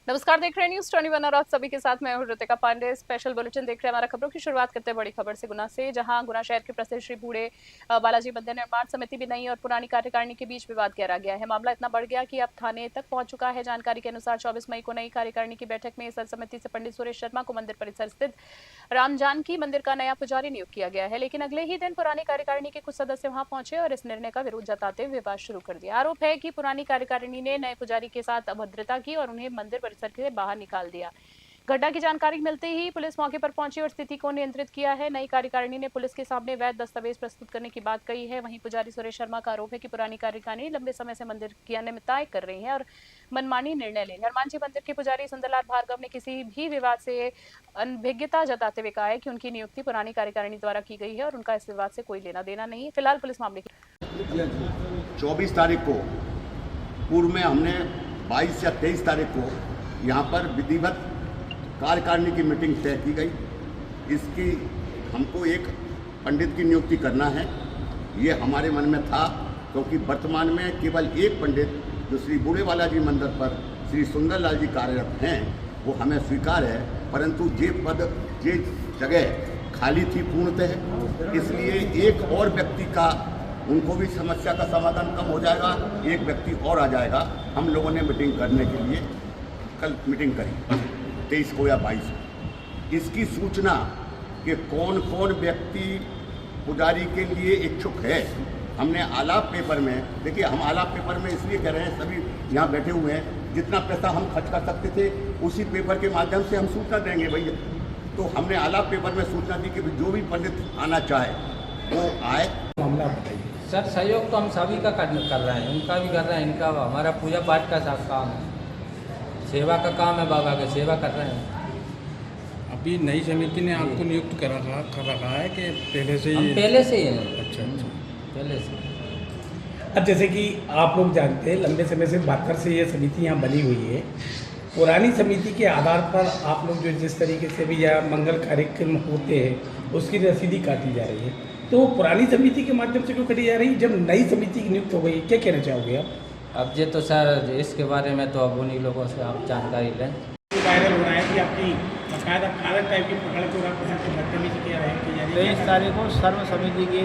नमस्कार, देख रहे हैं न्यूज़ 21 और आप सभी के साथ मैं हूं ऋतिका पांडे। स्पेशल बुलेटिन देख रहे हैं। हमारा खबरों की शुरुआत करते हैं बड़ी खबर से गुना से, जहां गुना शहर के प्रसिद्ध श्री बूढ़े बालाजी मंदिर निर्माण समिति भी नई और पुरानी कार्यकारिणी के बीच विवाद गहरा गया है। मामला इतना बढ़ गया कि अब थाने तक पहुंच चुका है। जानकारी के अनुसार 24 मई को नई कार्यकारिणी की बैठक में सर्व समिति से पंडित सुरेश शर्मा को मंदिर परिसर स्थित राम जानकी मंदिर का नया पुजारी नियुक्त किया गया है, लेकिन अगले ही दिन पुरानी कार्यकारिणी के कुछ सदस्य वहां पहुंचे और इस निर्णय का विरोध जताते हुए विवाद शुरू कर दिया। आरोप है कि पुरानी कार्यकारिणी ने नए पुजारी के साथ अभद्रता की और उन्हें मंदिर परिसर से बाहर निकाल दिया। घटना की जानकारी मिलते ही पुलिस मौके पर पहुंची और स्थिति को नियंत्रित किया है। नई कार्यकारिणी ने पुलिस के सामने वैध दस्तावेज प्रस्तुत करने की बात कही है। वहीं पुजारी सुरेश शर्मा का आरोप है कि पुरानी कार्यकारिणी लंबे समय से मंदिर की अनियमितताएं कर रही है और मनमानी निर्णय ले। हनुमान जी मंदिर के पुजारी सुंदरलाल भार्गव ने किसी भी विवाद से अनभिज्ञता जताते हुए कहा है कि उनकी नियुक्ति पुरानी कार्यकारिणी द्वारा की गई है और उनका इस विवाद से कोई लेना देना नहीं। फिलहाल पुलिस मामले की 24 तारीख को पूर्व में हमने 22 या 23 तारीख को यहाँ पर विधिवत कार्यकारिणी की मीटिंग तय की गई। इसकी हमको एक पंडित की नियुक्ति करना है, ये हमारे मन में था, क्योंकि वर्तमान में केवल एक पंडित जो श्री बूढ़े बालाजी मंदिर पर श्री सुंदरलाल जी कार्यरत हैं वो हमें स्वीकार है, परंतु ये पद ये जगह खाली थी पूर्णतः, इसलिए एक और व्यक्ति का उनको भी समस्या का समाधान कम हो जाएगा, एक व्यक्ति और आ जाएगा। हम लोगों ने मीटिंग करने के लिए कल मीटिंग करी 23 को या 22 को। इसकी सूचना कि कौन कौन व्यक्ति पुजारी के लिए इच्छुक है हमने आलाप पेपर में, देखिए हम आलाप पेपर में इसलिए कह रहे हैं, सभी यहाँ बैठे हुए हैं, जितना पैसा हम खर्च कर सकते थे उसी पेपर के माध्यम से हम सूचना देंगे भैया। तो हमने आलाप पेपर में सूचना दी कि जो भी पंडित आना चाहे वो आए। मामला बताइए सर। सहयोग तो हम सभी का कर रहे हैं, उनका भी कर रहे हैं, इनका हमारा पूजा पाठ का सब काम है, सेवा का काम है, बाबा की सेवा कर रहे हैं। अभी नई समिति ने आपको नियुक्त कर रखा है कि पहले से ही? पहले से ही है। अच्छा, पहले से। अब जैसे कि आप लोग जानते हैं, लंबे समय से 72 से ये समिति यहाँ बनी हुई है। पुरानी समिति के आधार पर आप लोग जो जिस तरीके से भी यहाँ मंगल कार्यक्रम होते हैं उसकी रसीदी काटी जा रही है, तो पुरानी समिति के माध्यम से क्यों कटी जा रही है जब नई समिति की नियुक्त हो गई? क्या कहना चाहोगे आप? अब ये तो सर इसके बारे में तो अब उन्हीं लोगों से आप जानकारी लें। वायरल हो रहा है कि आपकी बाकायदा कागज टाइप की पकड़ के और आपके साथ बदतमीजी की जा रही है। 23 तारीख को सर्व समिति की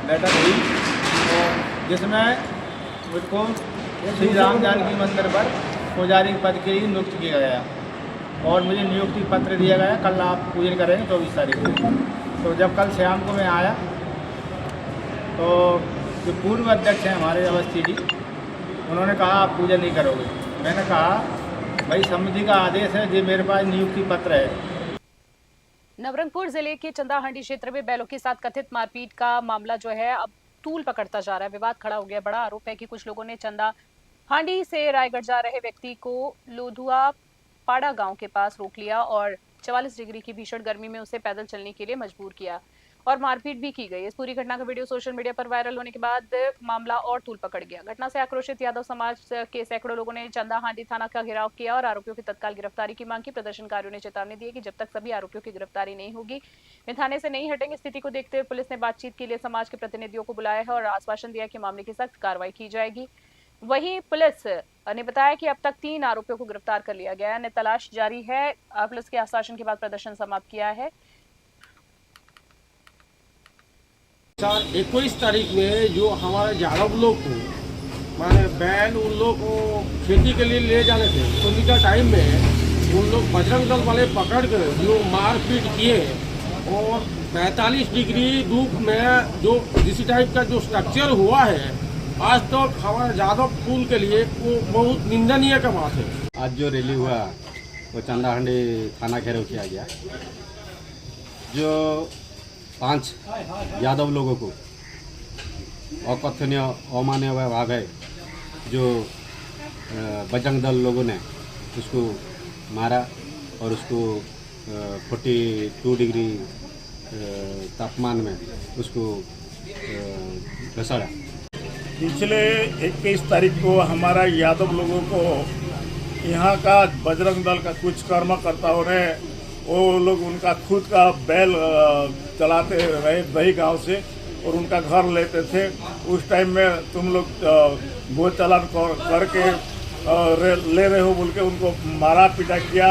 बैठक हुई और जिसमें मुझको श्री राम जानकी मंदिर पर पुजारी पद के लिए नियुक्त किया गया और मुझे नियुक्ति पत्र दिया गया। कल आप पूजन करेंगे 24 तारीख को। तो जब कल शाम को मैं आया तो जो पूर्व अध्यक्ष हैं हमारे अवस्थी जी, उन्होंने कहा आप पूजा नहीं करोगे। मैंने कहा भाई समिति का आदेश है, जो मेरे पास नियुक्ति पत्र है। नवरंगपुर जिले के चंदाहांडी क्षेत्र में बैलों के साथ कथित मारपीट का मामला जो है अब तूल पकड़ता जा रहा है। विवाद खड़ा हो गया। बड़ा आरोप है कि कुछ लोगों ने चंदाहांडी से रायगढ़ जा रहे व्यक्ति को लोधुआ पाड़ा गांव के पास रोक लिया और 44 डिग्री की भीषण गर्मी में उसे पैदल चलने के लिए मजबूर किया और मारपीट भी की गई। इस पूरी घटना का वीडियो सोशल मीडिया पर वायरल होने के बाद मामला और तूल पकड़ गया। घटना से आक्रोशित यादव समाज के सैकड़ों लोगों ने चंदाहांडी थाना का घेराव किया और आरोपियों की तत्काल गिरफ्तारी की मांग की। प्रदर्शनकारियों ने चेतावनी दी कि जब तक सभी आरोपियों की गिरफ्तारी नहीं होगी वे थाने से नहीं हटेंगे। स्थिति को देखते हुए पुलिस ने बातचीत के लिए समाज के प्रतिनिधियों को बुलाया है और आश्वासन दिया कि मामले की सख्त कार्रवाई की जाएगी। वहीं पुलिस ने बताया कि अब तक 3 आरोपियों को गिरफ्तार कर लिया गया है। अन्य तलाश जारी है। पुलिस के आश्वासन के बाद प्रदर्शन समाप्त किया है। 21 तारीख में जो हमारे यादव लोग को माने बैल उन लोग को खेती के लिए ले जाने थे, उन्हीं का टाइम में उन लोग बजरंग दल वाले पकड़ कर जो मारपीट किए और 45 डिग्री धूप में जो इसी टाइप का जो स्ट्रक्चर हुआ है, आज तो हमारे यादव कुल के लिए वो बहुत निंदनीय का बात है। आज जो रैली हुआ वो चंदाहांडी थाना घेराव किया गया। जो 5 यादव लोगों को अकथनीय अमान्य भाव है, जो बजरंग दल लोगों ने उसको मारा और उसको 42 डिग्री तापमान में उसको घसाड़ा। पिछले 21 तारीख को हमारा यादव लोगों को यहाँ का बजरंग दल का कुछ कर्मकर्ताओं ने वो लोग उनका खुद का बैल चलाते रहे दही गांव से और उनका घर लेते थे। उस टाइम में तुम लोग बोझ चालान करके ले रहे हो बोल के उनको मारा पीटा किया।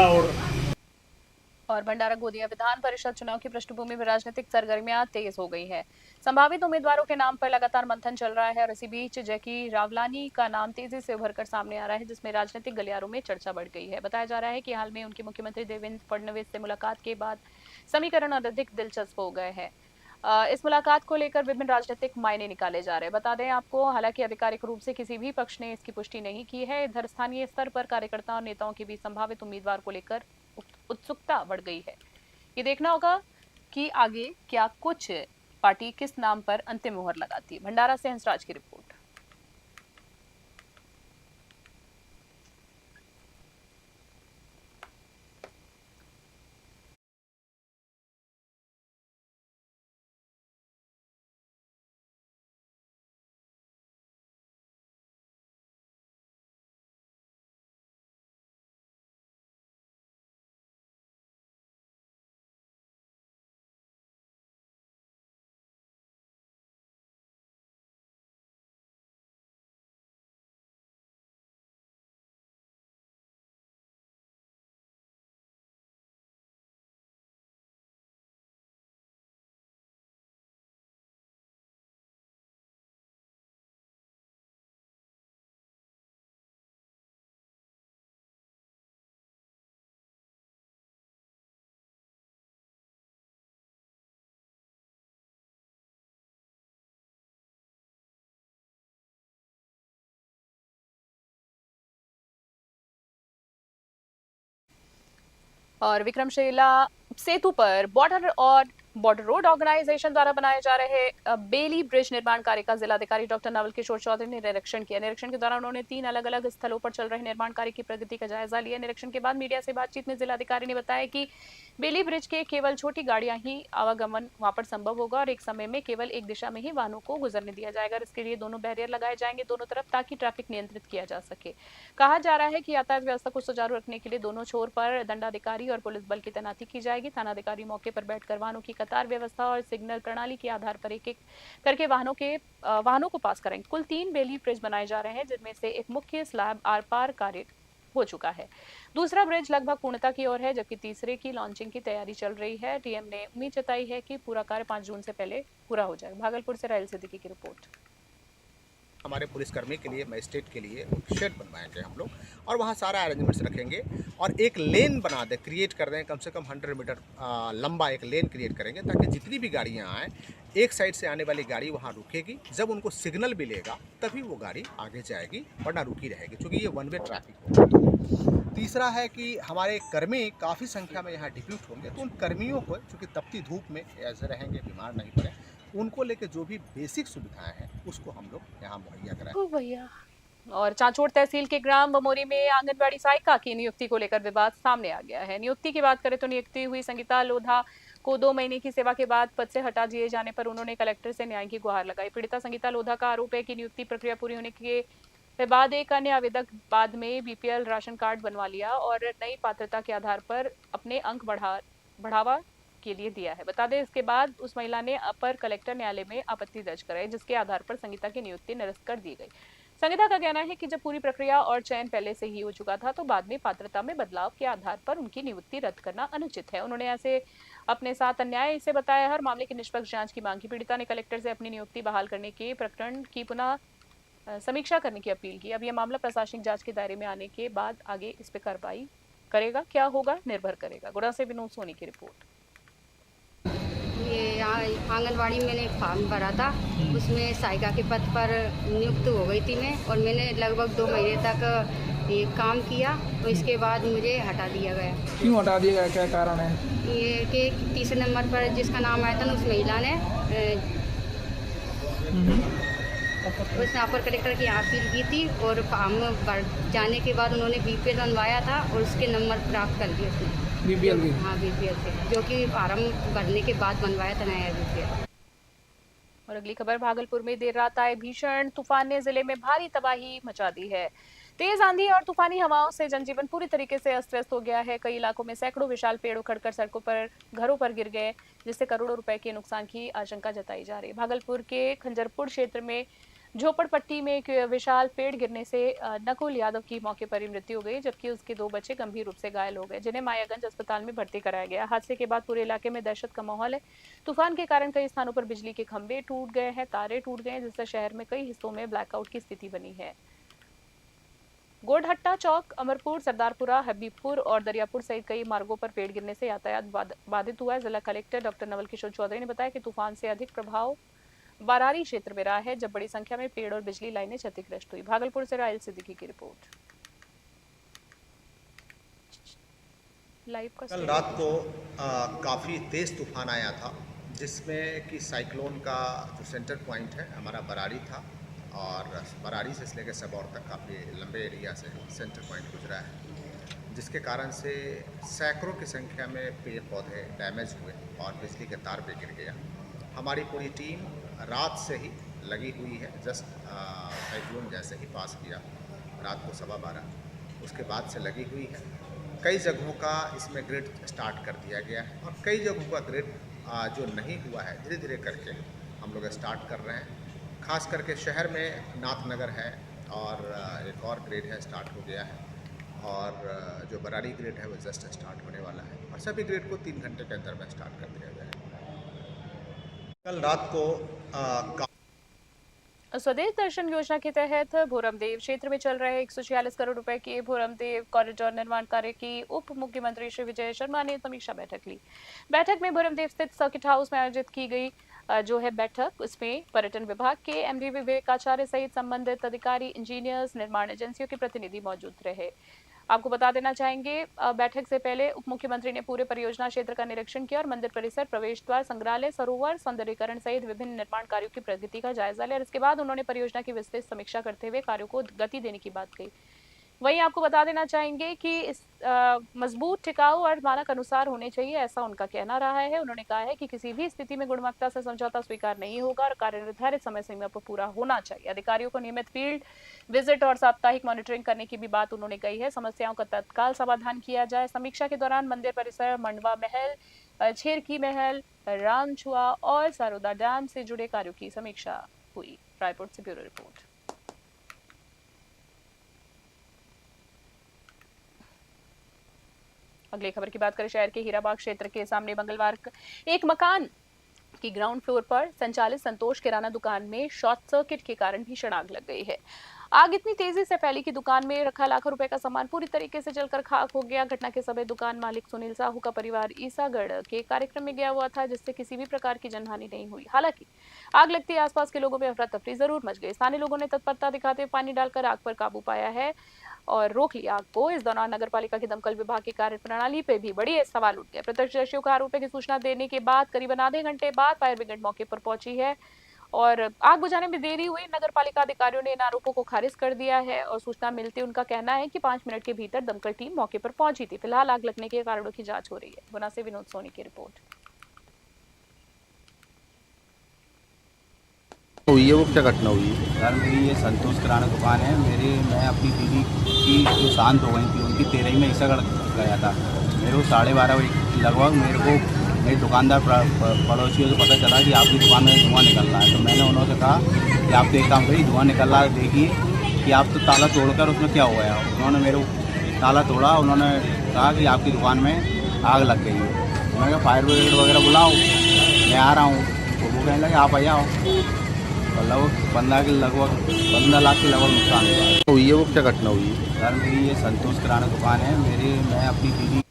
और भंडारा गोदिया विधान परिषद चुनाव की पृष्ठभूमि में राजनीतिक सरगर्मियां तेज हो गई है। संभावित उम्मीदवारों के नाम पर लगातार मंथन चल रहा है और इसी बीच जैकी रावलानी का नाम तेजी से उभरकर सामने आ रहा है, जिसमें राजनीतिक गलियारों में चर्चा बढ़ गई है। बताया जा रहा है कि हाल में उनकी मुख्यमंत्री देवेंद्र फडणवीस से मुलाकात के बाद समीकरण और अधिक दिलचस्प हो गए हैं। इस मुलाकात को लेकर विभिन्न राजनीतिक मायने निकाले जा रहे हैं। बता दें आपको, हालांकि आधिकारिक रूप से किसी भी पक्ष ने इसकी पुष्टि नहीं की है। इधर स्थानीय स्तर पर कार्यकर्ताओं और नेताओं के बीच संभावित उम्मीदवार को लेकर उत्सुकता बढ़ गई है। ये देखना होगा कि आगे क्या कुछ पार्टी किस नाम पर अंतिम मुहर लगाती है। भंडारा से हंसराज की रिपोर्ट। और विक्रमशिला सेतु पर बॉर्डर रोड ऑर्गेनाइजेशन द्वारा बनाए जा रहे बेली ब्रिज निर्माण कार्य का जिलाधिकारी डॉक्टर नवल किशोर चौधरी ने निरीक्षण किया। निरीक्षण के दौरान उन्होंने 3 अलग अलग स्थलों पर चल रहे निर्माण कार्य की प्रगति का जायजा लिया। निरीक्षण के बाद मीडिया से बातचीत में जिलाधिकारी ने बताया कि बेली ब्रिज के केवल छोटी गाड़ियां ही आवागमन वहां पर संभव होगा और एक समय में केवल एक दिशा में ही वाहनों को गुजरने दिया जाएगा। इसके लिए दोनों बैरियर लगाए जाएंगे दोनों तरफ, ताकि ट्रैफिक नियंत्रित किया जा सके। कहा जा रहा है कि यातायात व्यवस्था को सुचारू रखने के लिए दोनों छोर पर दंडाधिकारी और पुलिस बल की तैनाती की जाएगी। थानाधिकारी मौके पर बैठकर वाहनों की कतार व्यवस्था और सिग्नल प्रणाली के आधार पर एक एक करके वाहनों को पास करेंगे। कुल 3 बेली ब्रिज बनाए जा रहे हैं, जिनमें से एक मुख्य स्लैब आर पार कार्य हो चुका है। दूसरा ब्रिज लगभग पूर्णता की ओर है, जबकि तीसरे की लॉन्चिंग की तैयारी चल रही है। डीएम ने उम्मीद जताई है कि पूरा कार्य 5 जून से पहले पूरा हो जाएगा। भागलपुर से राहिल सिद्दीकी की रिपोर्ट। हमारे पुलिसकर्मी के लिए, मजिस्ट्रेट के लिए शेड बनवाएंगे हम लोग और वहाँ सारा अरेंजमेंट्स रखेंगे और एक लेन बना दे, क्रिएट कर दें, कम से कम 100 मीटर लंबा एक लेन क्रिएट करेंगे, ताकि जितनी भी गाड़ियाँ आएँ, एक साइड से आने वाली गाड़ी वहाँ रुकेगी, जब उनको सिग्नल मिलेगा तभी वो गाड़ी आगे जाएगी, वरना रुकी रहेगी, क्योंकि ये वन वे ट्रैफिक होगा। तीसरा है कि हमारे कर्मी काफ़ी संख्या में यहाँ डिप्यूट होंगे, तो उन कर्मियों को, चूँकि तपती धूप में ऐसे रहेंगे, बीमार नहीं पड़े, उनको लेके जो भी बेसिक सुविधाएं हैं उसको हम लोग यहाँ मुहैया कराएं। भैया। और चांचोड़ तहसील के ग्राम बमोरी में आंगनबाड़ी सहायिका की नियुक्ति को लेकर विवाद सामने आ गया है। नियुक्ति की बात करें तो नियुक्ति हुई संगीता लोधा को 2 महीने की सेवा के बाद पद से हटा दिए जाने पर उन्होंने कलेक्टर से न्याय की गुहार लगाई। पीड़िता संगीता लोधा का आरोप है कि नियुक्ति प्रक्रिया पूरी होने के बाद एक अन्य आवेदक बाद में बीपीएल राशन कार्ड बनवा लिया और नई पात्रता के आधार पर अपने अंक बढ़ावा के लिए दिया है। बता दें, इसके बाद उस महिला ने अपर कलेक्टर न्यायालय में आपत्ति दर्ज कराई, जिसके आधार पर संगीता की नियुक्ति निरस्त कर दी गई। संगीता का कहना है कि जब पूरी प्रक्रिया और चयन पहले से ही हो चुका था, तो बाद में पात्रता में बदलाव के आधार पर उनकी नियुक्ति रद्द करना अनुचित है। उन्होंने ऐसे अपने साथ अन्याय इसे बताया है और मामले की निष्पक्ष जांच की मांग की। पीड़िता ने कलेक्टर से अपनी नियुक्ति बहाल करने के प्रकरण की पुनः समीक्षा करने की अपील की। अब यह मामला प्रशासनिक जांच के दायरे में आने के बाद आगे इस पर कार्रवाई करेगा, क्या होगा निर्भर करेगा। गुड़ा से विनोद सोनी की रिपोर्ट। ये यहाँ आंगनवाड़ी में मैंने फॉर्म भरा था, उसमें सहायिका के पद पर नियुक्त हो गई थी मैं, और मैंने लगभग 2 महीने तक ये काम किया, तो इसके बाद मुझे हटा दिया गया। क्यों हटा दिया गया, क्या कारण है? ये कि तीसरे नंबर पर जिसका नाम आया था ना, उस महिला ने उसने अपर कलेक्टर की अपील की थी और फॉर्म भर जाने के बाद उन्होंने बीपीएल बनवाया था और उसके नंबर प्राप्त कर दिए उसने। बीपीएल भी? हाँ, बीपीएल से, जो कि फॉर्म भरने के बाद बनवाया था नया बीपीएल। और अगली खबर, भागलपुर में देर रात आए भीषण तूफान ने जिले में भारी तबाही मचा दी है। तेज आंधी और तूफानी हवाओं से जनजीवन पूरी तरीके से अस्त व्यस्त हो गया है। कई इलाकों में सैकड़ों विशाल पेड़ उखड़कर सड़कों पर, घरों पर गिर गए, जिससे करोड़ों रुपए के नुकसान की आशंका जताई जा रही है। भागलपुर के खंजरपुर क्षेत्र में झोपड़पट्टी में एक विशाल पेड़ गिरने से नकुल यादव की मौके पर ही मृत्यु हो गई, जबकि उसके 2 बच्चे गंभीर रूप से घायल हो गए, जिन्हें मायागंज अस्पताल में भर्ती कराया गया। हादसे के बाद पूरे इलाके में दहशत का माहौल है। तूफान के कारण कई स्थानों पर बिजली के खंभे टूट गए हैं, तारे टूट गए हैं, जिससे शहर में कई हिस्सों में ब्लैकआउट की स्थिति बनी है। गोडहट्टा चौक, अमरपुर, सरदारपुरा, हबीबपुर और दरियापुर सहित कई मार्गों पर पेड़ गिरने से यातायात बाधित हुआ है। जिला कलेक्टर डॉक्टर नवल किशोर चौधरी ने बताया कि तूफान से अधिक प्रभाव बारारी क्षेत्र में रहा है, जब बड़ी संख्या में पेड़ और बिजली लाइनें क्षतिग्रस्त हुई। भागलपुर से रायल सिद्दीकी की रिपोर्ट। लाइव का कल रात को काफ़ी तेज़ तूफान आया था, जिसमें कि साइक्लोन का जो सेंटर पॉइंट है हमारा बरारी था, और बरारी से लेकर सबौर तक काफ़ी लंबे एरिया से सेंटर पॉइंट गुजरा है, जिसके कारण से सैकड़ों की संख्या में पेड़ पौधे डैमेज हुए और बिजली के तार पे गिर गया। हमारी पूरी टीम रात से ही लगी हुई है, जस्ट साइक्लोन जैसे ही पास किया रात को 12:15, उसके बाद से लगी हुई है। कई जगहों का इसमें ग्रिड स्टार्ट कर दिया गया है और कई जगहों का ग्रिड जो नहीं हुआ है धीरे धीरे करके हम लोग स्टार्ट कर रहे हैं। खास करके शहर में नाथनगर है और एक और ग्रिड है स्टार्ट हो गया है, और जो बरारी ग्रिड है वो जस्ट स्टार्ट होने वाला है, और सभी ग्रिड को 3 घंटे के अंदर में स्टार्ट कर दिया गया है। कल रात को स्वदेश दर्शन योजना के तहत भोरमदेव क्षेत्र में चल रहे 146 करोड़ रुपए के भोरमदेव कॉरिडोर निर्माण कार्य की उप मुख्यमंत्री श्री विजय शर्मा ने समीक्षा बैठक ली। बैठक में भोरमदेव स्थित सर्किट हाउस में आयोजित की गई जो है बैठक, उसमें पर्यटन विभाग के एमडी विवेकाचार्य सहित संबंधित अधिकारी, इंजीनियर्स, निर्माण एजेंसियों के प्रतिनिधि मौजूद रहे। आपको बता देना चाहेंगे, बैठक से पहले उप मुख्यमंत्री ने पूरे परियोजना क्षेत्र का निरीक्षण किया और मंदिर परिसर, प्रवेश द्वार, संग्रहालय, सरोवर, सौंदर्यीकरण सहित विभिन्न निर्माण कार्यों की प्रगति का जायजा लिया। इसके बाद उन्होंने परियोजना की विस्तृत समीक्षा करते हुए कार्यों को गति देने की बात कही। वहीं आपको बता देना चाहेंगे कि इस मजबूत, टिकाऊ और मानक अनुसार होने चाहिए, ऐसा उनका कहना रहा है। उन्होंने कहा है कि किसी भी स्थिति में गुणवत्ता से समझौता स्वीकार नहीं होगा और कार्य निर्धारित समय सीमा पर पूरा होना चाहिए। अधिकारियों को नियमित फील्ड विजिट और साप्ताहिक मॉनिटरिंग करने की भी बात उन्होंने कही है। समस्याओं का तत्काल समाधान किया जाए। समीक्षा के दौरान मंदिर परिसर, मंडवा महल, छेरकी महल, रामछुआ और सारोदा डैम से जुड़े कार्यों की समीक्षा हुई। रायपुर से ब्यूरो रिपोर्ट। अगली खबर की बात करें, शहर के हीराबाग क्षेत्र के सामने मंगलवार एक मकान की ग्राउंड फ्लोर पर संचालित संतोष किराना दुकान में शॉर्ट सर्किट के कारण भीषण आग लग गई है। आग इतनी तेजी से फैली कि दुकान में रखा लाखों रुपए का सामान पूरी तरीके से जलकर खाक हो गया। घटना के समय दुकान मालिक सुनील साहू का परिवार ईसागढ़ के कार्यक्रम में गया हुआ था, जिससे किसी भी प्रकार की जनहानि नहीं हुई। हालांकि आग लगते ही आसपास के लोगों में अफरा तफरी जरूर मच गई। स्थानीय लोगों ने तत्परता दिखाते हुए पानी डालकर आग पर काबू पाया है और रोक लिया आग को। इस दौरान नगरपालिका की दमकल विभाग की कार्यप्रणाली पे भी बड़ी सवाल उठ गए। प्रत्यक्षदर्शियों को आरोप की सूचना देने के बाद करीबन आधे घंटे बाद फायर ब्रिगेड मौके पर पहुंची है और आग बुझाने में देरी हुई। नगरपालिका अधिकारियों ने इन आरोपों को खारिज कर दिया है और सूचना मिलते उनका कहना है कि 5 मिनट के भीतर दमकल टीम मौके पर पहुंची थी। फिलहाल आग लगने के कारणों की जांच हो रही है। गुना से विनोद सोनी की रिपोर्ट। हुई है वो क्या घटना हुई है? सर मेरी ये संतोष किराना दुकान है। मैं अपनी दीदी की जो शांत हो गई थी, उनकी 13 में ईसागढ़ गया था। मेरे को 12:30 बजे लगभग मेरे को मेरे दुकानदार पड़ोसियों से पता चला कि आपकी दुकान में धुआं निकल रहा है। तो मैंने उन्होंने कहा कि आप तो एक काम करिए, धुआं निकल रहा है देखिए कि आप तो ताला तोड़कर उसमें क्या हुआ है। उन्होंने मेरे ताला तोड़ा, उन्होंने कहा कि आपकी दुकान में आग लग गई है। मैंने कहा फायर ब्रिगेड वगैरह बुलाओ, मैं आ रहा हूँ। तो वो कहने लगे आप आ जाओ। लगभग 15 लाख के लगभग नुकसान हुआ हुई है वो क्या घटना हुई है? सर मेरी ये संतोष किराना दुकान है। मैं अपनी दीदी।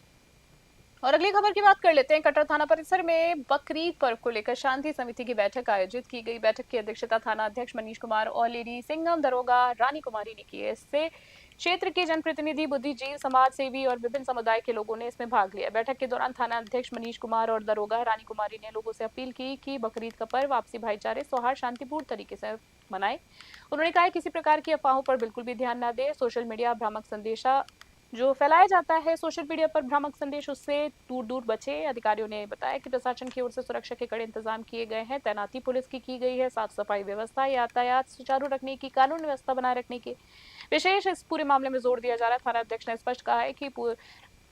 और अगली खबर की बात कर लेते हैं। कटरा थाना परिसर में बकरीद पर्व को लेकर शांति समिति की बैठक आयोजित की गई। बैठक की अध्यक्षता थाना अध्यक्ष मनीष कुमार और लेडी सिंघम दरोगा रानी कुमारी ने की है। इससे क्षेत्र के जनप्रतिनिधि, बुद्धिजीवी, समाज सेवी और विभिन्न समुदाय के लोगों ने इसमें भाग लिया। बैठक के दौरान थाना अध्यक्ष मनीष कुमार और दरोगा रानी कुमारी ने लोगों से अपील की कि बकरीद का पर्व आपसी भाईचारे, सौहार्द, शांतिपूर्ण तरीके से मनाएं। उन्होंने कहा किसी प्रकार की अफवाहों पर बिल्कुल भी ध्यान न दें। सोशल मीडिया भ्रामक संदेशा जो फैलाया जाता है सोशल मीडिया पर भ्रामक संदेश, उससे दूर दूर बचे। अधिकारियों ने बताया कि प्रशासन की ओर से सुरक्षा के कड़े इंतजाम किए गए हैं। तैनाती पुलिस की गई है। साफ सफाई व्यवस्था, यातायात सुचारू रखने की, कानून व्यवस्था बनाए रखने की विशेष इस पूरे मामले में जोर दिया जा रहा है। थाना अध्यक्ष ने स्पष्ट कहा है कि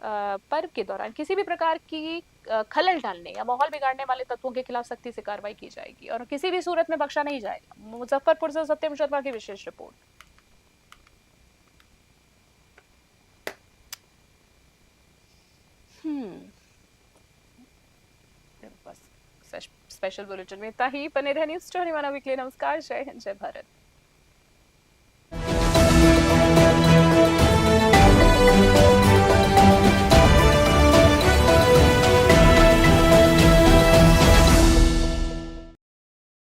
पर्व के दौरान किसी भी प्रकार की खलल डालने या माहौल बिगाड़ने वाले तत्वों के खिलाफ सख्ती से कार्रवाई की जाएगी और किसी भी सूरत में बख्शा नहीं जाएगा। मुजफ्फरपुर से सत्यम शर्मा की विशेष रिपोर्ट। बस स्पेशल बुलेटिन में इतना ही। बने रहे न्यूज़ 21 वीकली। नमस्कार, जय हिंद, जय भारत।